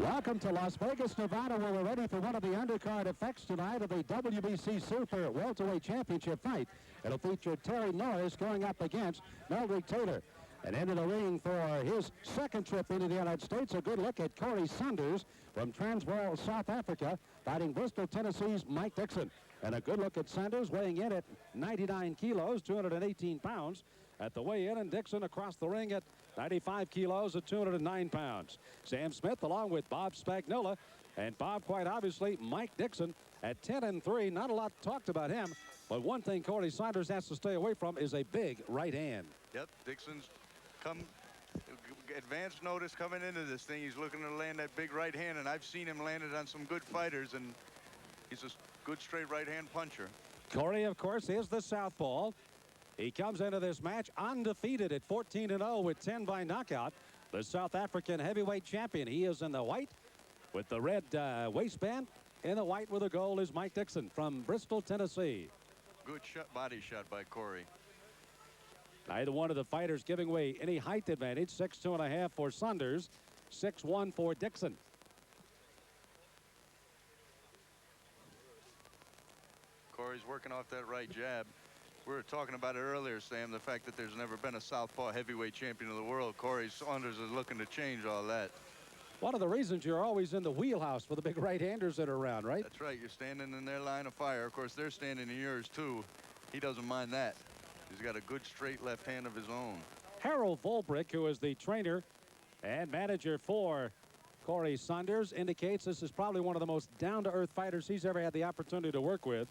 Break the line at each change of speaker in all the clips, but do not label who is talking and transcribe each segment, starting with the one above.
Welcome to Las Vegas, Nevada, where we're ready for one of the undercard effects tonight of the WBC Super Welterweight Championship fight. It'll feature Terry Norris going up against Meldrick Taylor. And into the ring for his second trip into the United States, a good look at Corrie Saunders from Transvaal, South Africa, fighting Bristol, Tennessee's Mike Dixon. And a good look at Saunders, weighing in at 99 kilos, 218 pounds at the weigh-in, and Dixon across the ring at 95 kilos at 209 pounds. Sam Smith along with Bob Spagnola, and Bob, quite obviously, Mike Dixon at 10-3. Not a lot talked about him, but one thing Corrie Saunders has to stay away from is a big right hand.
Yep, Dixon's come advance notice coming into this thing. He's looking to land that big right hand, and I've seen him land it on some good fighters, and he's a good straight right hand puncher.
Corrie, of course, is the southpaw. He comes into this match undefeated at 14-0 with 10 by knockout. The South African heavyweight champion. He is in the white with the red waistband. In the white with the gold is Mike Dixon from Bristol, Tennessee.
Good shot, body shot by Corrie.
Neither one of the fighters giving away any height advantage. 6'2.5" for Saunders, 6'1" for Dixon.
Corrie's working off that right jab. We were talking about it earlier, Sam, the fact that there's never been a southpaw heavyweight champion of the world. Corrie Saunders is looking to change all that.
One of the reasons you're always in the wheelhouse for the big right-handers that are around, right?
That's right. You're standing in their line of fire. Of course, they're standing in yours, too. He doesn't mind that. He's got a good straight left hand of his own.
Harold Volbrick, who is the trainer and manager for Corrie Saunders, indicates this is probably one of the most down-to-earth fighters he's ever had the opportunity to work with.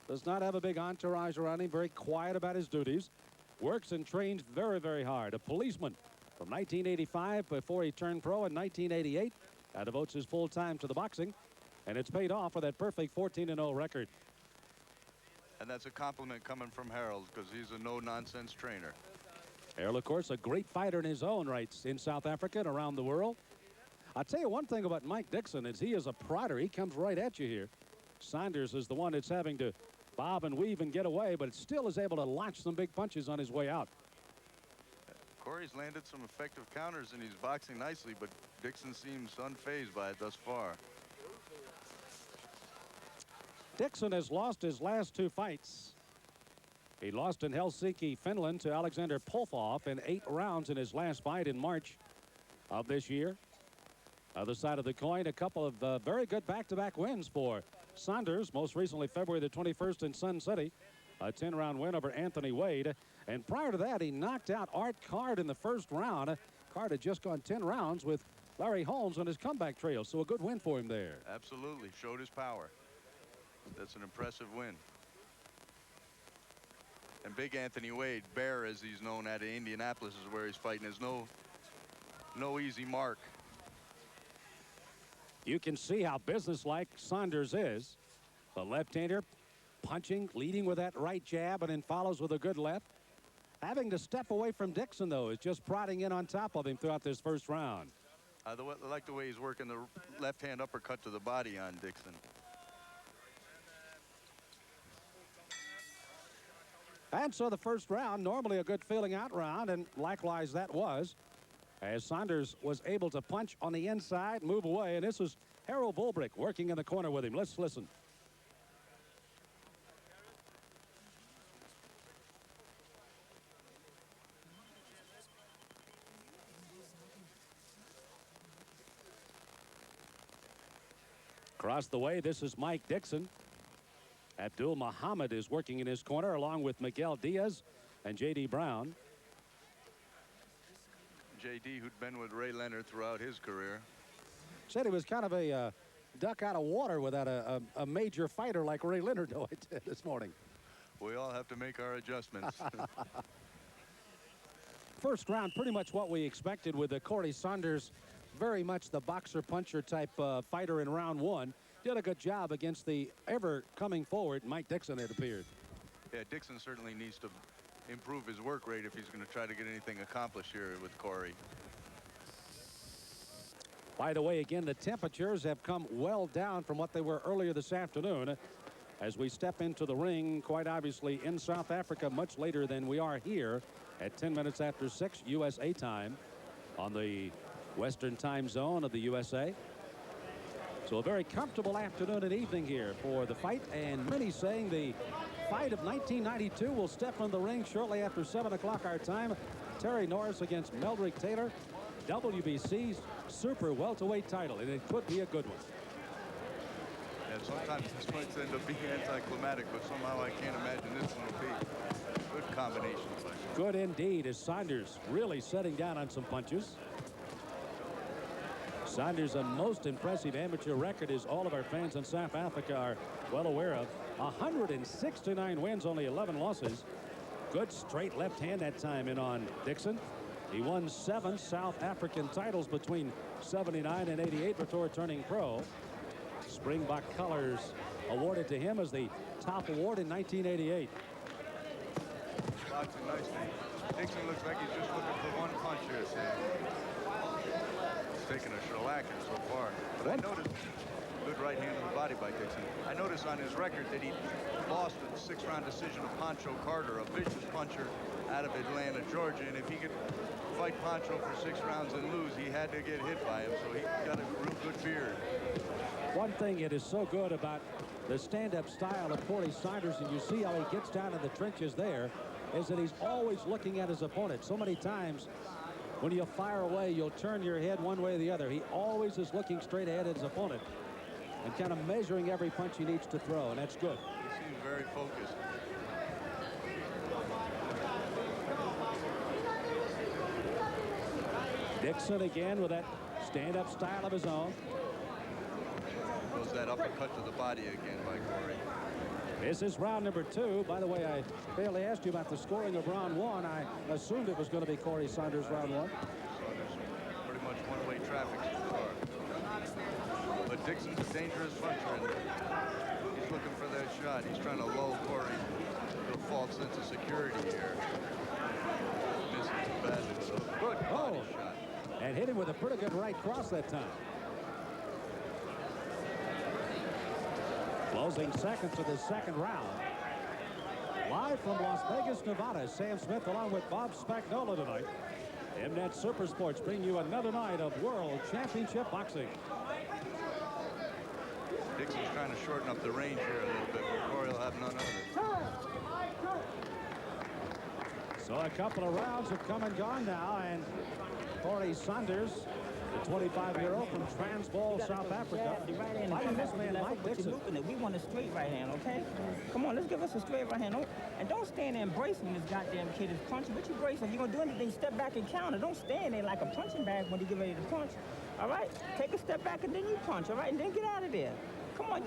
Does not have a big entourage around him, very quiet about his duties. Works and trains very, very hard. A policeman from 1985 before he turned pro in 1988. Now devotes his full time to the boxing, and it's paid off with that perfect 14-0 record.
And that's a compliment coming from Harold, because he's a no-nonsense trainer.
Harold, of course, a great fighter in his own rights in South Africa and around the world. I'll tell you one thing about Mike Dixon is he is a prodder. He comes right at you here. Saunders is the one that's having to bob and weave and get away, but still is able to launch some big punches on his way out.
Corrie's landed some effective counters, and he's boxing nicely, but Dixon seems unfazed by it thus far.
Dixon has lost his last two fights. He lost in Helsinki, Finland to Alexander Polfov in 8 rounds in his last fight in March of this year. Other side of the coin, a couple of very good back-to-back wins for Saunders, most recently February the 21st in Sun City, a 10-round win over Anthony Wade. And prior to that, he knocked out Art Card in the first round. Card had just gone 10 rounds with Larry Holmes on his comeback trail, so a good win for him there.
Absolutely, showed his power. That's an impressive win. And Big Anthony Wade, Bear as he's known out of Indianapolis, is where he's fighting. There's no easy mark.
You can see how businesslike Saunders is. The left-hander punching, leading with that right jab, and then follows with a good left. Having to step away from Dixon, though, is just prodding in on top of him throughout this first round.
I like the way he's working the left-hand uppercut to the body on Dixon.
And so the first round, normally a good feeling out round, and likewise that was, as Saunders was able to punch on the inside, move away, and this was Harold Volbrick working in the corner with him. Let's listen. Across the way, this is Mike Dixon. Abdul Muhammad is working in his corner along with Miguel Diaz and J.D. Brown.
J.D., who'd been with Ray Leonard throughout his career.
Said he was kind of a duck out of water without a major fighter like Ray Leonard this morning.
We all have to make our adjustments.
First round, pretty much what we expected with the Corrie Saunders, very much the boxer-puncher type fighter in round one. Did a good job against the ever coming forward Mike Dixon, it appeared.
Yeah, Dixon certainly needs to improve his work rate if he's going to try to get anything accomplished here with Corrie.
By the way, again, the temperatures have come well down from what they were earlier this afternoon as we step into the ring, quite obviously in South Africa much later than we are here at 10 minutes after 6 USA time on the Western time zone of the USA. So a very comfortable afternoon and evening here for the fight, and many saying the fight of 1992 will step on the ring shortly after 7 o'clock our time. Terry Norris against Meldrick Taylor, WBC's super welterweight title, and it could be a good one.
And sometimes this might end up being anticlimactic, but somehow I can't imagine this one will be. Good combination.
Good indeed, as Saunders really setting down on some punches. Saunders' most impressive amateur record, as all of our fans in South Africa are well aware of. 169 wins, only 11 losses. Good straight left hand that time in on Dixon. He won 7 South African titles between 79 and 88 before turning pro. Springbok colors awarded to him as the top award in 1988.
Boxing nicely. Dixon looks like he's just looking for one punch here, Sam. He's taking a shellacking so far. But I noticed good right hand to the body by Dixon. I noticed on his record that he lost a 6-round decision of Pancho Carter, a vicious puncher out of Atlanta, Georgia. And if he could fight Pancho for 6 rounds and lose, he had to get hit by him. So he got a real good beard.
One thing it is so good about the stand-up style of Corrie Saunders, and you see how he gets down in the trenches there, is that he's always looking at his opponent. So many times when you fire away, you'll turn your head one way or the other. He always is looking straight ahead at his opponent and kind of measuring every punch he needs to throw, and that's good.
He seems very focused.
Dixon again with that stand-up style of his own.
Goes that uppercut to the body again by Corrie.
This is round number 2. By the way, I failed to ask you about the scoring of round 1. I assumed it was going to be Corrie Saunders round 1.
Saunders pretty much one-way traffic so far. But Dixon's a dangerous puncher, and he's looking for that shot. He's trying to lull Corrie to a false sense of security here. Misses too badly with a good body shot.
And hit him with a pretty good right cross that time. Closing seconds of the second round. Live from Las Vegas, Nevada, Sam Smith along with Bob Spagnola tonight. MNet Super Sports bring you another night of World Championship Boxing.
Dixon's trying to shorten up the range here a little bit, but Corrie will have none of it.
So a couple of rounds have come and gone now, and Corrie Saunders, the 25-year-old from Transvaal, South Africa, fighting this man, Mike Dixon.
We want a straight right hand, okay? Come on, let's give us a straight right hand. And don't stand there and brace when this goddamn kid is punching. What you bracing? You're going to do anything, step back and counter. Don't stand there like a punching bag when you get ready to punch. All right? Take a step back and then you punch, all right? And then get out of there. Come on.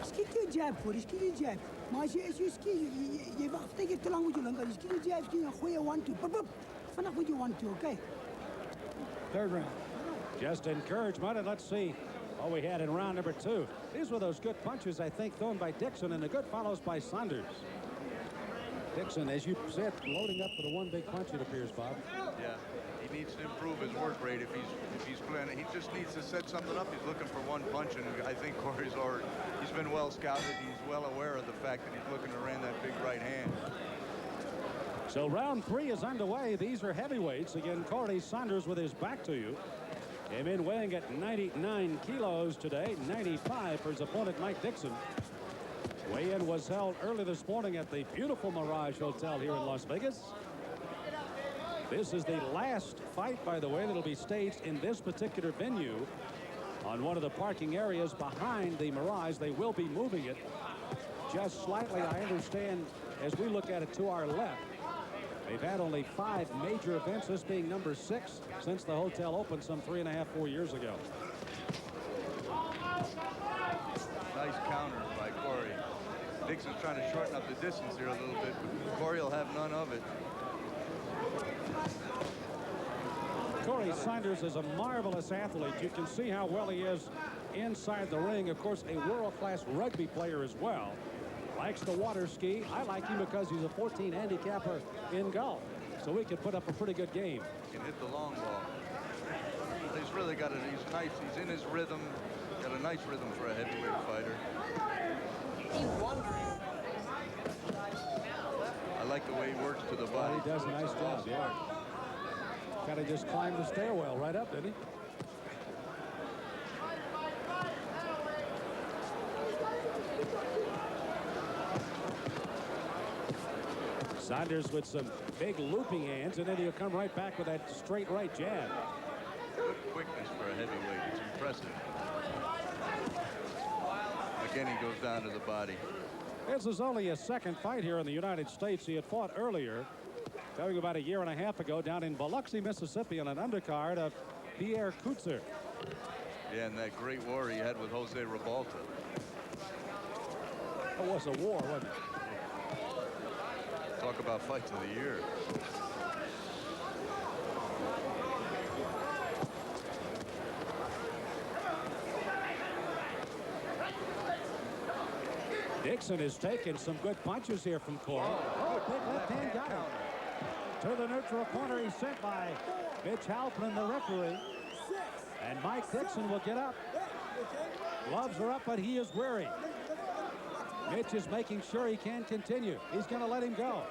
Ski je jab voor, ski je jab. Maar als je ski, je wacht tegen te lang moet je lang. Als je ski je jab, ski je goeie 1-2. Vanaf moet je 1-2, okay?
Third round. Just encouragement, and let's see what we had in round number 2. These were those good punches, I think, thrown by Dixon, and the good follows by Saunders. Dixon, as you said, loading up for the one big punch, it appears, Bob.
Yeah, he needs to improve his work rate if he's playing. He just needs to set something up. He's looking for one punch, and I think Corrie's already, he's been well scouted. He's well aware of the fact that he's looking to land that big right hand.
So round 3 is underway. These are heavyweights. Again, Corrie Saunders with his back to you. Came in weighing at 99 kilos today, 95 for his opponent, Mike Dixon. Weigh-in was held early this morning at the beautiful Mirage Hotel here in Las Vegas. This is the last fight, by the way, that'll be staged in this particular venue on one of the parking areas behind the Mirage. They will be moving it just slightly, I understand, as we look at it to our left. They've had only 5 major events, this being number 6 since the hotel opened some 3.5, 4 years ago.
Nice counter by Corrie. Dixon's trying to shorten up the distance here a little bit, but Corrie will have none of it.
Corrie Saunders is a marvelous athlete. You can see how well he is inside the ring. Of course, a world-class rugby player as well. Likes the water ski. I like him because he's a 14 handicapper in golf. So we can put up a pretty good game.
He can hit the long ball. He's really got it. He's nice. He's in his rhythm. Got a nice rhythm for a heavyweight fighter. I like the way he works to the body.
Well, he does a nice job, yeah. Kind of just climbed the stairwell right up, didn't he? Saunders with some big looping hands, and then he'll come right back with that straight right jab.
Good quickness for a heavyweight. It's impressive. Again, he goes down to the body.
This is only his second fight here in the United States. He had fought earlier, going about a year and a half ago, down in Biloxi, Mississippi, on an undercard of Pierre Kutzer.
Yeah, and that great war he had with Jose Rebalta.
It was a war, wasn't it?
Talk about fights of the year.
Dixon is taking some good punches here from Corrie. Oh, big left hand got him. To the neutral corner, he's sent by Mitch Halpin, the referee. And Mike Dixon will get up. Gloves are up, but he is weary. Mitch is making sure he can continue. He's going to let him go.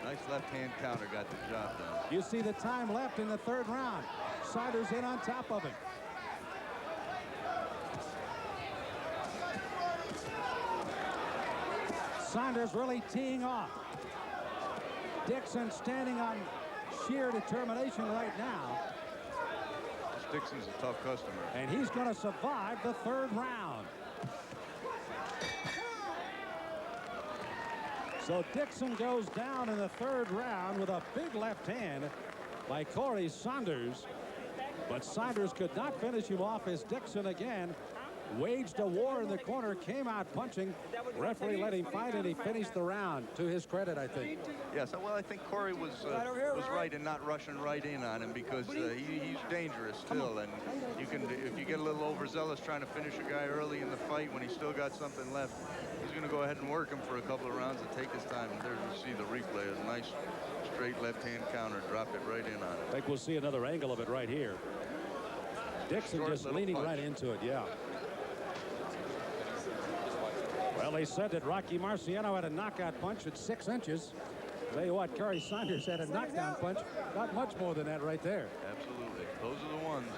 Nice left-hand counter got the job done.
You see the time left in the third round. Saunders in on top of him. Saunders really teeing off. Dixon standing on sheer determination right now.
Dixon's a tough customer.
And he's going to survive the third round. So Dixon goes down in the third round with a big left hand by Corrie Saunders. But Saunders could not finish him off as Dixon again waged a war in the corner, came out punching. Referee let him fight, and he finished the round. To his credit, I think.
Yes, well, I think Corrie was right in not rushing right in on him, because he's dangerous still, and you can, if you get a little overzealous trying to finish a guy early in the fight when he's still got something left, he's going to go ahead and work him for a couple of rounds and take his time. And there you see the replay, a nice straight left-hand counter, drop it right in on it.
I think we'll see another angle of it right here. Dixon
Short
just leaning
punch.
right into it, yeah. Well, they said that Rocky Marciano had a knockout punch at 6 inches. Tell you what, Corrie Saunders had a knockdown punch. Not much more than that right there.
Absolutely. Those are the ones.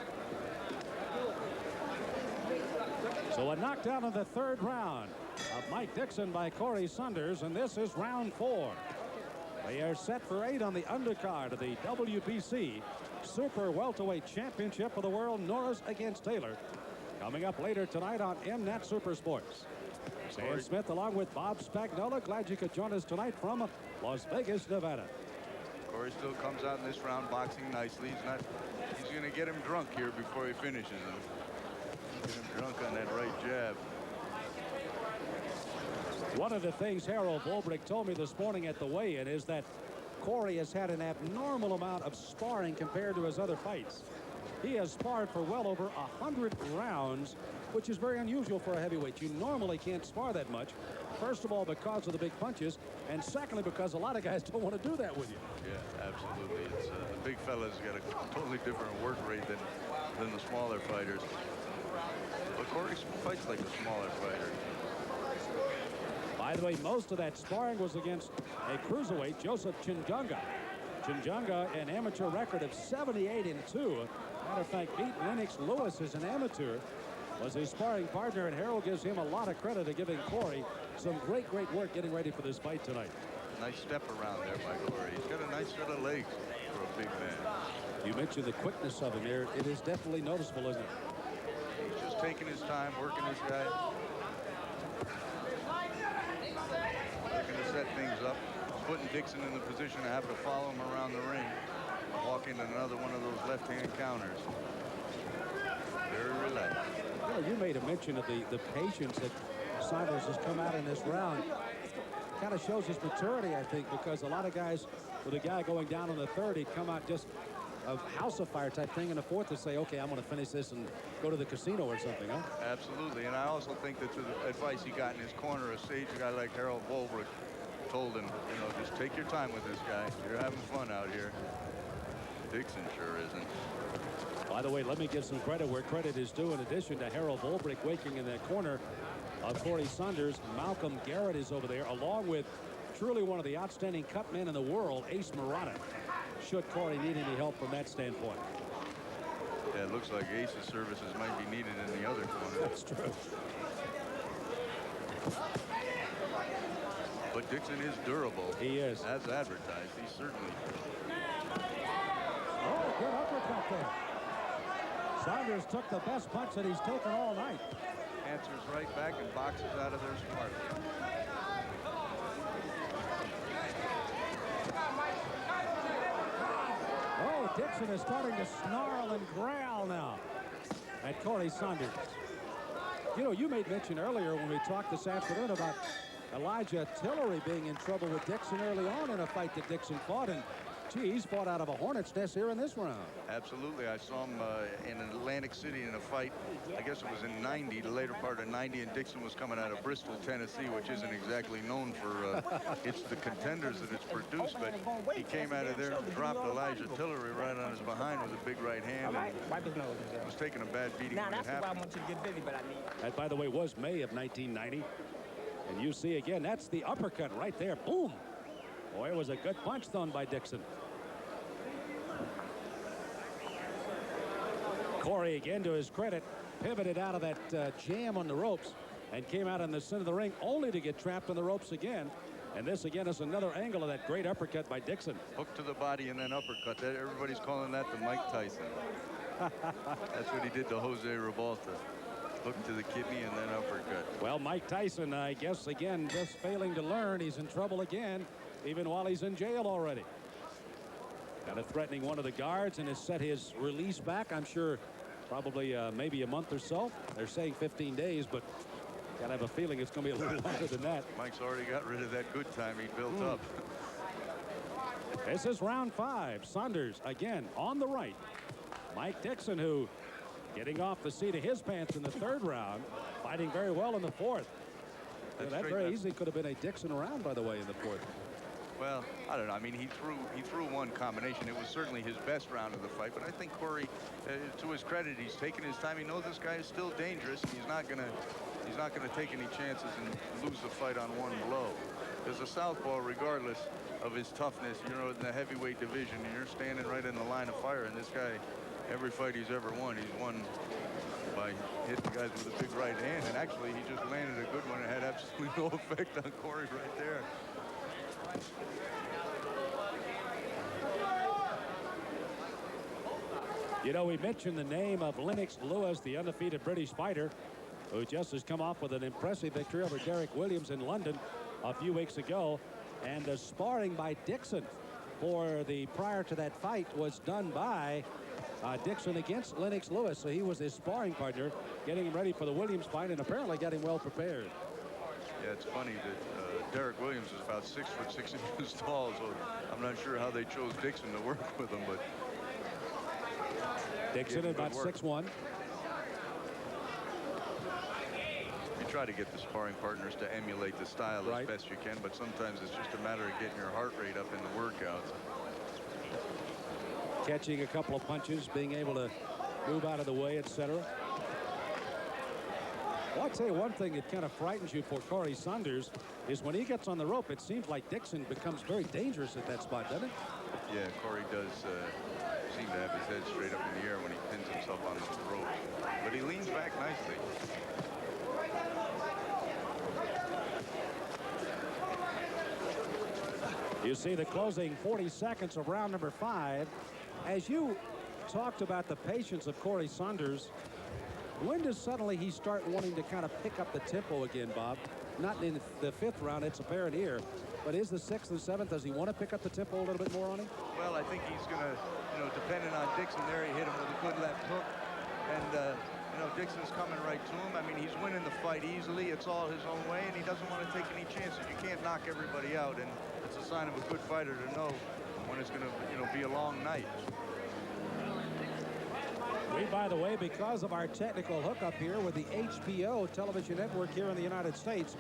So a knockdown in the third round of Mike Dixon by Corrie Saunders, and this is round 4. They are set for 8 on the undercard of the WBC Super Welterweight Championship of the World, Norris against Taylor. Coming up later tonight on MNet Super Sports. Sam Smith along with Bob Spagnola. Glad you could join us tonight from Las Vegas, Nevada.
Corrie still comes out in this round boxing nicely. He's going to get him drunk here before he finishes him. Get him drunk on that right jab.
One of the things Harold Volbrick told me this morning at the weigh-in is that Corrie has had an abnormal amount of sparring compared to his other fights. He has sparred for well over 100 rounds, which is very unusual for a heavyweight. You normally can't spar that much. First of all, because of the big punches, and secondly, because a lot of guys don't want to do that with you.
Yeah, absolutely. It's the big fella's got a totally different work rate than the smaller fighters. But Corrie fights like a smaller fighter.
By the way, most of that sparring was against a cruiserweight, Joseph Chinjunga. Chinjunga, an amateur record of 78-2. Matter of fact, beat Lennox Lewis as an amateur. Was his sparring partner, and Harold gives him a lot of credit of giving Corrie some great work getting ready for this fight tonight.
Nice step around there by Corrie. He's got a nice set of legs for a big man.
You mentioned the quickness of him there. It is definitely noticeable, isn't it?
He's just taking his time, working his guy. Looking to set things up. Putting Dixon in the position to have to follow him around the ring. Walk into another one of those left-hand counters. Very relaxed.
You made a mention of the patience that Saunders has come out in this round. Kind of shows his maturity, I think, because a lot of guys, with a guy going down in the third, he'd come out just a house of fire type thing in the fourth to say, okay, I'm going to finish this and go to the casino or something, huh?
Absolutely, and I also think that the advice he got in his corner, a sage guy like Harold Volbrick told him, you know, just take your time with this guy. You're having fun out here. Dixon sure isn't.
By the way, let me give some credit where credit is due. In addition to Harold Volbrick waking in that corner of Corrie Saunders, Malcolm Garrett is over there, along with truly one of the outstanding cut men in the world, Ace Murata, should Corrie need any help from that standpoint.
Yeah, it looks like Ace's services might be needed in the other corner.
That's true.
But Dixon is durable.
He is.
As advertised, he's certainly.
Oh, good uppercut there. Saunders took the best punch that he's taken all night.
Answers right back and boxes out of there smartly.
Oh, Dixon is starting to snarl and growl now at Corrie Saunders. You know, you made mention earlier when we talked this afternoon about Elijah Tillery being in trouble with Dixon early on in a fight that Dixon fought, and gee, he's fought out of a hornet's nest here in this round.
Absolutely. I saw him in Atlantic City in a fight. I guess it was in 90, the later part of 90, and Dixon was coming out of Bristol, Tennessee, which isn't exactly known for it's the contenders that it's produced, but he came out of there and dropped Elijah Tillery right on his behind with a big right hand.
Wipe his nose.
Was taking a bad beating when it happened.
Why I want you to get busy, but I need.
That, by the way, was May of 1990. And you see again, that's the uppercut right there. Boom. Boy, it was a good punch thrown by Dixon. Corrie, again, to his credit, pivoted out of that jam on the ropes and came out in the center of the ring only to get trapped on the ropes again. And this, again, is another angle of that great uppercut by Dixon.
Hook to the body and then uppercut. Everybody's calling that the Mike Tyson. That's what he did to Jose Revolta. Hook to the kidney and then uppercut.
Well, Mike Tyson, I guess, again, just failing to learn. He's in trouble again, even while he's in jail already. Kind of threatening one of the guards and has set his release back, I'm sure, probably maybe a month or so. They're saying 15 days, but gotta have a feeling it's going to be a little longer than that.
Mike's already got rid of that good time he built up.
This is round 5. Saunders, again, on the right. Mike Dixon, who getting off the seat of his pants in the 3rd round, fighting very well in the 4th. That very easily could have been a Dixon round, by the way, in the 4th.
Well, I don't know. I mean, he threw one combination. It was certainly his best round of the fight. But I think Corrie, to his credit, he's taken his time. He knows this guy is still dangerous, and he's not gonna take any chances and lose the fight on one blow. There's a southpaw, regardless of his toughness, you know, in the heavyweight division, and you're standing right in the line of fire. And this guy, every fight he's ever won, he's won by hitting guys with a big right hand. And actually, he just landed a good one and had absolutely no effect on Corrie right there.
You know, we mentioned the name of Lennox Lewis, the undefeated British fighter, who just has come off with an impressive victory over Derek Williams in London a few weeks ago. And the sparring by Dixon for the prior to that fight was done by Dixon against Lennox Lewis. So he was his sparring partner, getting him ready for the Williams fight, and apparently got him well prepared.
Yeah, it's funny that Derek Williams is about 6 foot 6 inches tall, so I'm not sure how they chose Dixon to work with him, but
Dixon about 6'1".
You try to get the sparring partners to emulate the style as best you can, but sometimes it's just a matter of getting your heart rate up in the workouts.
Catching a couple of punches, being able to move out of the way, etc. Well, I'll tell you one thing that kind of frightens you for Corrie Saunders is when he gets on the rope, it seems like Dixon becomes very dangerous at that spot, doesn't it?
Yeah, Corrie does seem to have his head straight up in the air when he pins himself on the rope. But he leans back nicely.
You see the closing 40 seconds of round number 5. As you talked about the patience of Corrie Saunders, when does suddenly he start wanting to kind of pick up the tempo again, Bob? Not in the 5th round, it's apparent here. But is the 6th and 7th, does he want to pick up the tempo a little bit more on him?
Well, I think he's going to, you know, depending on Dixon there, he hit him with a good left hook. And, you know, Dixon's coming right to him. I mean, he's winning the fight easily. It's all his own way, and he doesn't want to take any chances. You can't knock everybody out, and it's a sign of a good fighter to know when it's going to, you know, be a long night.
We, by the way, because of our technical hookup here with the HBO television network here in the United States,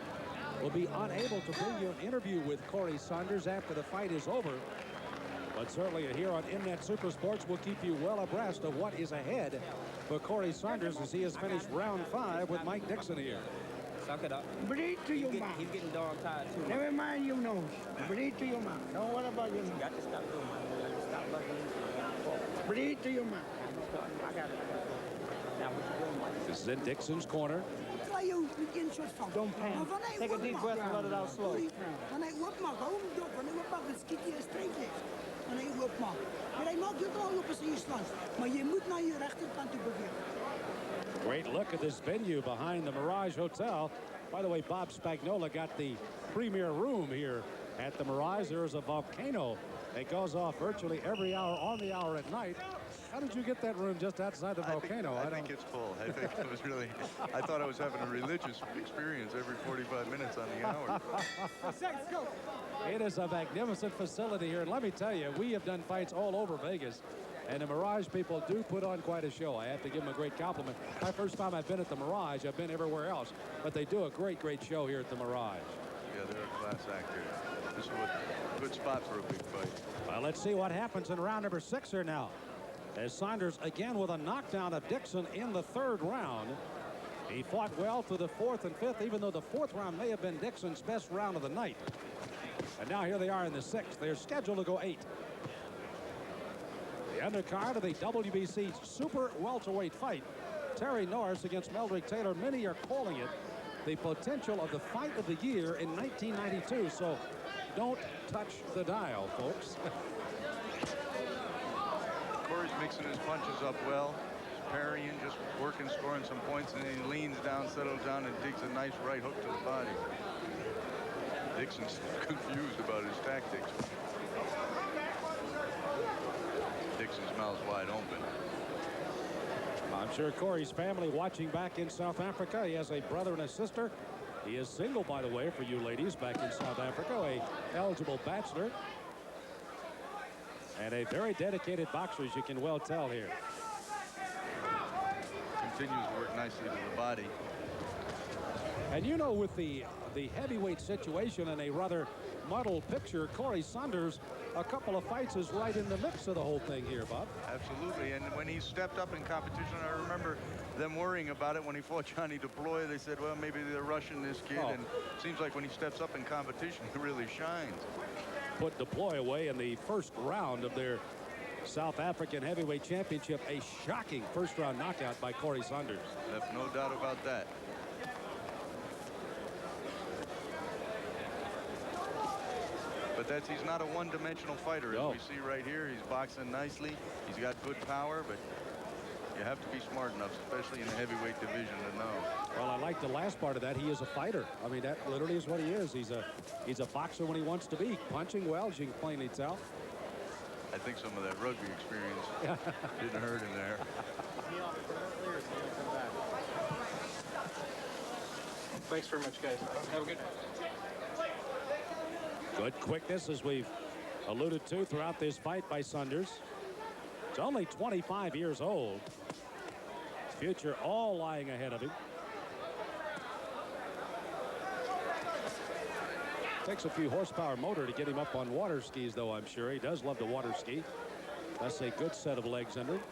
will be unable to bring you an interview with Corrie Saunders after the fight is over. But certainly here on InNet Super Sports, we'll keep you well abreast of what is ahead for Corrie Saunders as he has finished round 5 with Mike Dixon here.
Suck it up.
Breathe to your mouth.
He's getting dog tired too.
Never mind your nose. Breathe to your mouth. Don't worry about your
You
nose.
got to stop doing it. You got to stop bugging.
Breathe to your mouth.
I got it. Now what you doing, Mike?
This is in Dixon's corner.
Why you met één shot van.
Don't panic.
Maar wanneer
Take a deep breath and let it out slow.
Wanneer hij opmaakt, hou hem op. Wanneer hij opmaakt, dan schiet hij een streep weg. Wanneer hij opmaakt. Maar hij maakt helemaal op als je slaat. Maar je moet naar je rechterkant toe bewegen.
Great look at this venue behind the Mirage Hotel. By the way, Bob Spagnola got the premier room here at the Mirage. There is a volcano that goes off virtually every hour on the hour at night. How did you get that room just outside the volcano?
I think it's full. I think it was really, I thought I was having a religious experience every 45 minutes on the hour.
It is a magnificent facility here. And let me tell you, we have done fights all over Vegas. And the Mirage people do put on quite a show. I have to give them a great compliment. My first time I've been at the Mirage. I've been everywhere else. But they do a great, great show here at the Mirage.
Yeah, they're a class actor. This is a good spot for a big fight.
Well, let's see what happens in round number 6 here now. As Saunders again with a knockdown of Dixon in the 3rd round. He fought well through the 4th and 5th, even though the 4th round may have been Dixon's best round of the night. And now here they are in the 6th. They're scheduled to go 8. The undercard of the WBC super welterweight fight. Terry Norris against Meldrick Taylor. Many are calling it the potential of the fight of the year in 1992. So don't touch the dial, folks.
Corrie's mixing his punches up well. He's parrying, just working, scoring some points, and then he leans down, settles down, and digs a nice right hook to the body. Dixon's confused about his tactics. Dixon's mouth's wide open.
I'm sure Corrie's family watching back in South Africa. He has a brother and a sister. He is single, by the way, for you ladies back in South Africa, a eligible bachelor. And a very dedicated boxer, as you can well tell here.
Continues to work nicely to the body.
And you know, with the heavyweight situation and a rather muddled picture, Corrie Saunders, a couple of fights is right in the mix of the whole thing here, Bob.
Absolutely, and when he stepped up in competition, I remember them worrying about it when he fought Johnny Deploy. They said, well, maybe they're rushing this kid, and it seems like when he steps up in competition, he really shines.
Put Deploy away in the 1st round of their South African Heavyweight Championship. A shocking 1st round knockout by Corrie Saunders.
Left no doubt about that. But he's not a one-dimensional fighter, as we see right here. He's boxing nicely. He's got good power, but you have to be smart enough, especially in the heavyweight division, to know.
Well, I like the last part of that. He is a fighter. I mean, that literally is what he is. He's a boxer when he wants to be. Punching well, as you can plainly tell.
I think some of that rugby experience didn't hurt him there.
Thanks very much, guys. Have a good night.
Good quickness, as we've alluded to throughout this fight by Saunders. He's only 25 years old. His future all lying ahead of him. Takes a few horsepower motor to get him up on water skis, though, I'm sure. He does love to water ski. That's a good set of legs under him.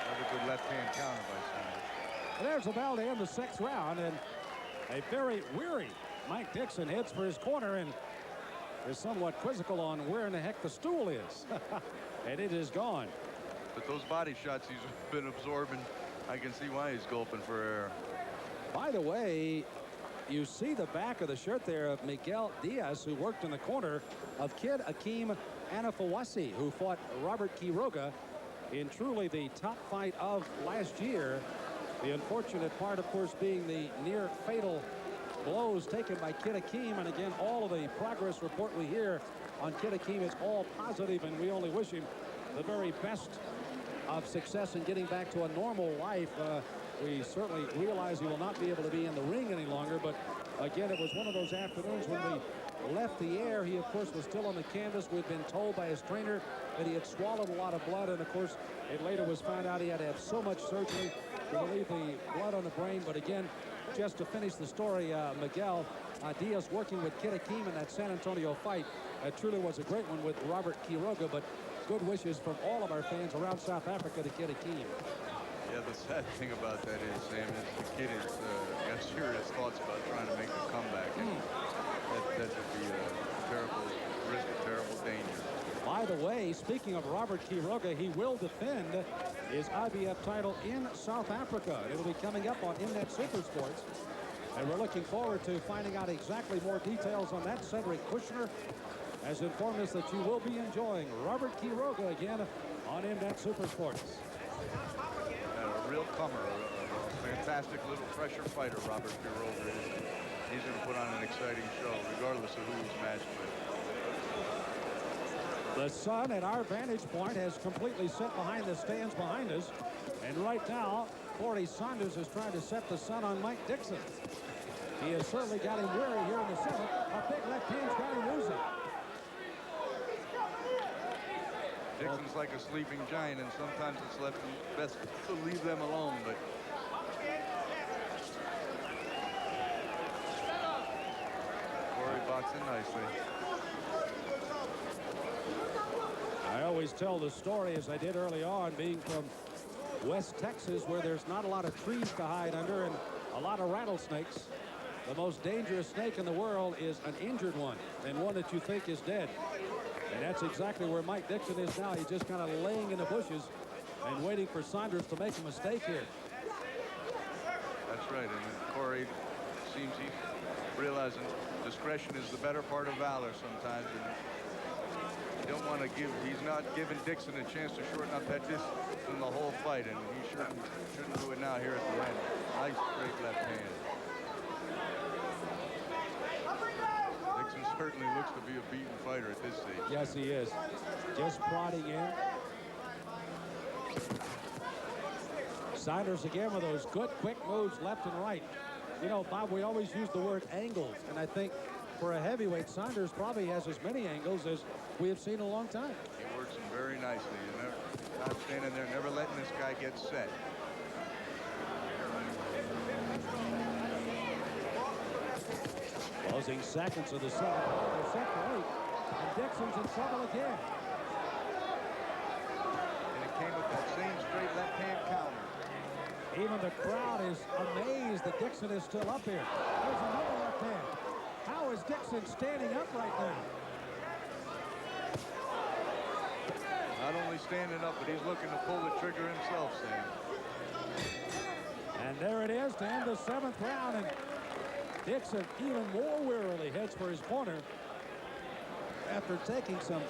Another good left-hand counter by Saunders.
There's a bell to end the 6th round, and a very weary Mike Dixon heads for his corner and is somewhat quizzical on where in the heck the stool is. And it is gone.
But those body shots he's been absorbing, I can see why he's gulping for air.
By the way, you see the back of the shirt there of Miguel Diaz, who worked in the corner of Kid Akeem Anafawasi, who fought Robert Quiroga in truly the top fight of last year. The unfortunate part, of course, being the near fatal blows taken by Kid Akeem. And again, all of the progress report we hear on Kid Akeem is all positive, and we only wish him the very best of success in getting back to a normal life. We certainly realize he will not be able to be in the ring any longer, but again, it was one of those afternoons when we left the air. He, of course, was still on the canvas. We'd been told by his trainer that he had swallowed a lot of blood, and of course, it later was found out he had to have so much surgery to relieve the blood on the brain. But again, just to finish the story, Miguel Diaz working with Kid Akeem in that San Antonio fight truly was a great one with Robert Quiroga, but good wishes from all of our fans around South Africa to Kid Akeem.
Yeah, the sad thing about that is, Sam, is the kid has got serious thoughts about trying to make a comeback, and that would be a terrible risk, a terrible danger.
By the way, speaking of Robert Quiroga, he will defend his IBF title in South Africa. It'll be coming up on Mnet Super Sports. And we're looking forward to finding out exactly more details on that. Cedric Kushner has informed us that you will be enjoying Robert Quiroga again on Mnet Super Sports.
A real comer, a fantastic little pressure fighter, Robert Quiroga is. He's going to put on an exciting show, regardless of who he's matched with.
The sun at our vantage point has completely set behind the stands behind us. And right now, Corrie Saunders is trying to set the sun on Mike Dixon. He has certainly got him weary here in the seventh. A big left hand's got him losing.
Dixon's like a sleeping giant, and sometimes it's best to leave them alone. But Corrie boxing nicely.
I always tell the story, as I did early on, being from West Texas, where there's not a lot of trees to hide under and a lot of rattlesnakes. The most dangerous snake in the world is an injured one, and one that you think is dead. And that's exactly where Mike Dixon is now. He's just kind of laying in the bushes and waiting for Saunders to make a mistake here.
That's right, and Corrie seems he's realizing discretion is the better part of valor sometimes. And don't want to he's not giving Dixon a chance to shorten up that distance in the whole fight, and he shouldn't do it now here at the end. Nice straight left hand. Dixon certainly looks to be a beaten fighter at this stage.
Yes, he is. Just prodding in. Saunders again with those good quick moves left and right. You know, Bob, we always use the word angles, and I think for a heavyweight, Saunders probably has as many angles as we have seen in a long time.
He works them very nicely. You're not standing there, never letting this guy get set.
Closing seconds of the seventh. They're set for 8. And Dixon's in trouble again.
And it came with that same straight left hand counter.
Even the crowd is amazed that Dixon is still up here. There's another left hand. How is Dixon standing up right now?
Not only standing up, but he's looking to pull the trigger himself, Sam.
And there it is to end the 7th round. And Dixon even more wearily heads for his corner after taking some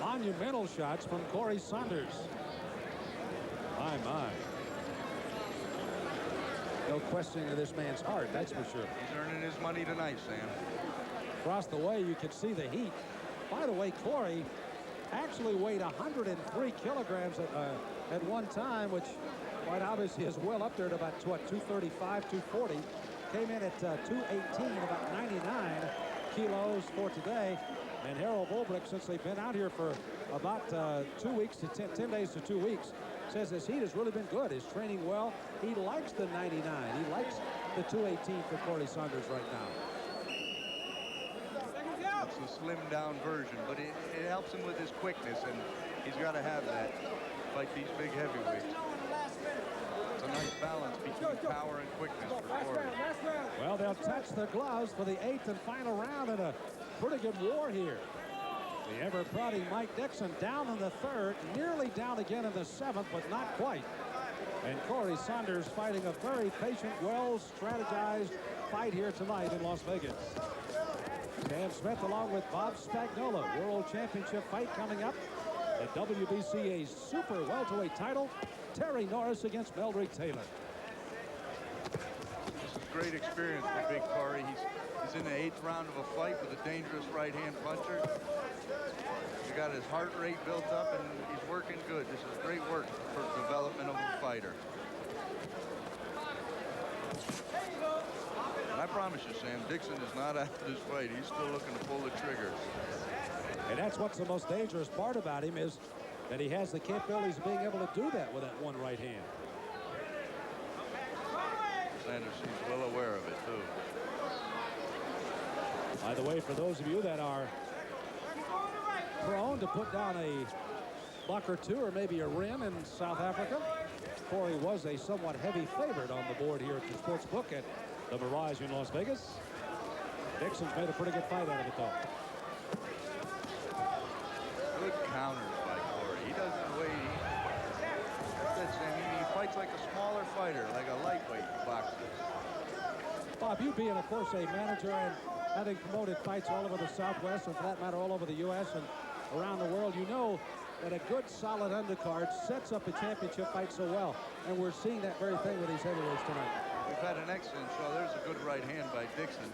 monumental shots from Corrie Saunders. My. No questioning of this man's heart, that's for sure.
He's earning his money tonight, Sam.
Across the way, you can see the heat. By the way, Corrie actually weighed 103 kilograms at one time, which quite obviously is well up there at about, what, 235, 240. Came in at 218, about 99 kilos for today. And Harold Volbrick, since they've been out here for about 2 weeks to 10 days to 2 weeks, says his heat has really been good. He's training well. He likes the 99. He likes the 218 for Corrie Saunders right now.
It's a slimmed down version, but it helps him with his quickness, and he's got to have that to fight these big heavyweights. It's a nice balance between power and quickness for Corrie.
Well, they'll touch the gloves for the 8th and final round in a pretty good war here. The ever-prodding Mike Dixon down in the 3rd, nearly down again in the 7th, but not quite. And Corrie Saunders fighting a very patient, well-strategized fight here tonight in Las Vegas. Stan Smith along with Bob Spagnola. World Championship fight coming up. The WBCA Super Welterweight title. Terry Norris against Meldrick Taylor.
This is great experience for Big Corrie. He's in the 8th round of a fight with a dangerous right-hand puncher. He's got his heart rate built up, and he's working good. This is great work for the development of a fighter. And I promise you, Sam, Dixon is not out of this fight. He's still looking to pull the trigger.
And that's what's the most dangerous part about him, is that he has the capabilities of being able to do that with that one right hand.
Sanders seems well aware of it, too.
By the way, for those of you that are prone to put down a buck or two or maybe a rim in South Africa, Corrie was a somewhat heavy favorite on the board here at the sports book at the Mirage in Las Vegas. Dixon's made a pretty good fight out of it, though.
Good counters
you being, of course, a manager and having promoted fights all over the Southwest, and for that matter, all over the U.S. and around the world, you know that a good, solid undercard sets up a championship fight so well. And we're seeing that very thing with these heavyweights tonight.
We've had an excellent show. There's a good right hand by Dixon.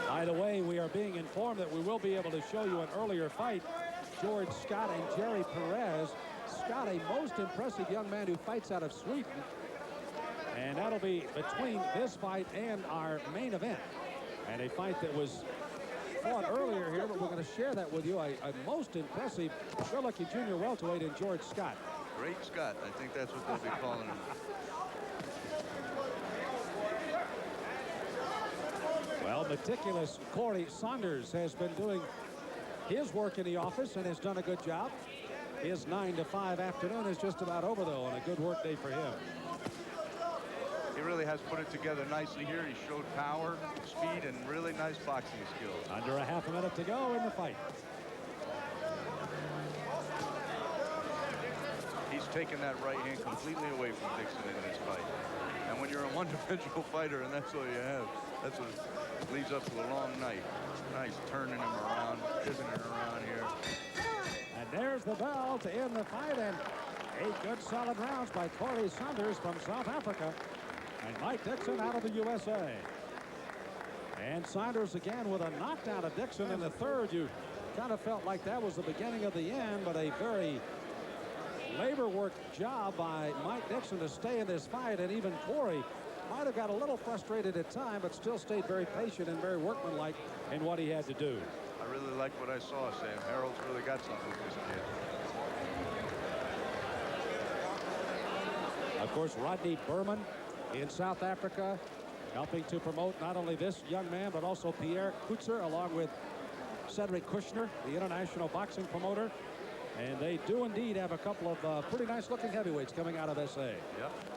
By the way, we are being informed that we will be able to show you an earlier fight. George Scott and Jerry Perez. Scott, a most impressive young man who fights out of Sweden. And that'll be between this fight and our main event. And a fight that was fought earlier here, but we're going to share that with you. A most impressive, good-looking junior welterweight in George Scott.
Great Scott. I think that's what they'll be calling him.
Well, meticulous Corrie Saunders has been doing his work in the office and has done a good job. His 9 to 5 afternoon is just about over, though, and a good work day for him.
He really has put it together nicely here. He showed power, speed, and really nice boxing skills.
Under a half a minute to go in the fight.
He's taken that right hand completely away from Dixon in this fight. And when you're a one-dimensional fighter and that's all you have, that's what leads up to a long night. Nice turning him around, pivoting around here.
And there's the bell to end the fight, and 8 good solid rounds by Corrie Saunders from South Africa. And Mike Dixon out of the USA. And Saunders again with a knockdown of Dixon in the third. You kind of felt like that was the beginning of the end, but a very labor work job by Mike Dixon to stay in this fight. And even Corrie might have got a little frustrated at time, but still stayed very patient and very workmanlike in what he had to do.
I really like what I saw, Sam. Harold's really got something with this kid.
Of course, Rodney Berman in South Africa, helping to promote not only this young man, but also Pierre Kutzer, along with Cedric Kushner, the international boxing promoter. And they do indeed have a couple of pretty nice-looking heavyweights coming out of SA.
Yep,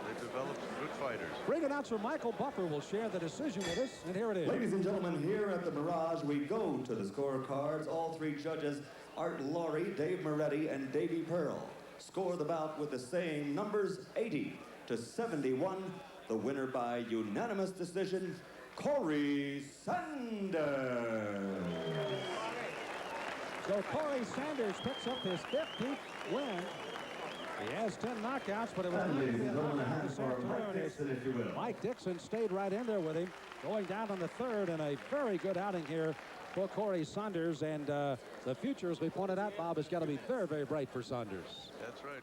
they've developed some good fighters.
Ring announcer Michael Buffer will share the decision with us, and here it is.
Ladies and gentlemen, here at the Mirage, we go to the scorecards. All 3 judges, Art Laurie, Dave Moretti, and Davey Pearl, score the bout with the same numbers, 80 to 71. The winner by unanimous decision, Corrie Saunders.
So Corrie Saunders picks up his 50th win. He has 10 knockouts, but it was not
Ladies
to be a
and gentlemen, a
knockout
hand
this
for Mike
afternoon.
Dixon, if you will.
Mike Dixon stayed right in there with him, going down in the third, and a very good outing here for Corrie Saunders. And the future, as we pointed out, Bob, is going to be very, very bright for Saunders.
That's right.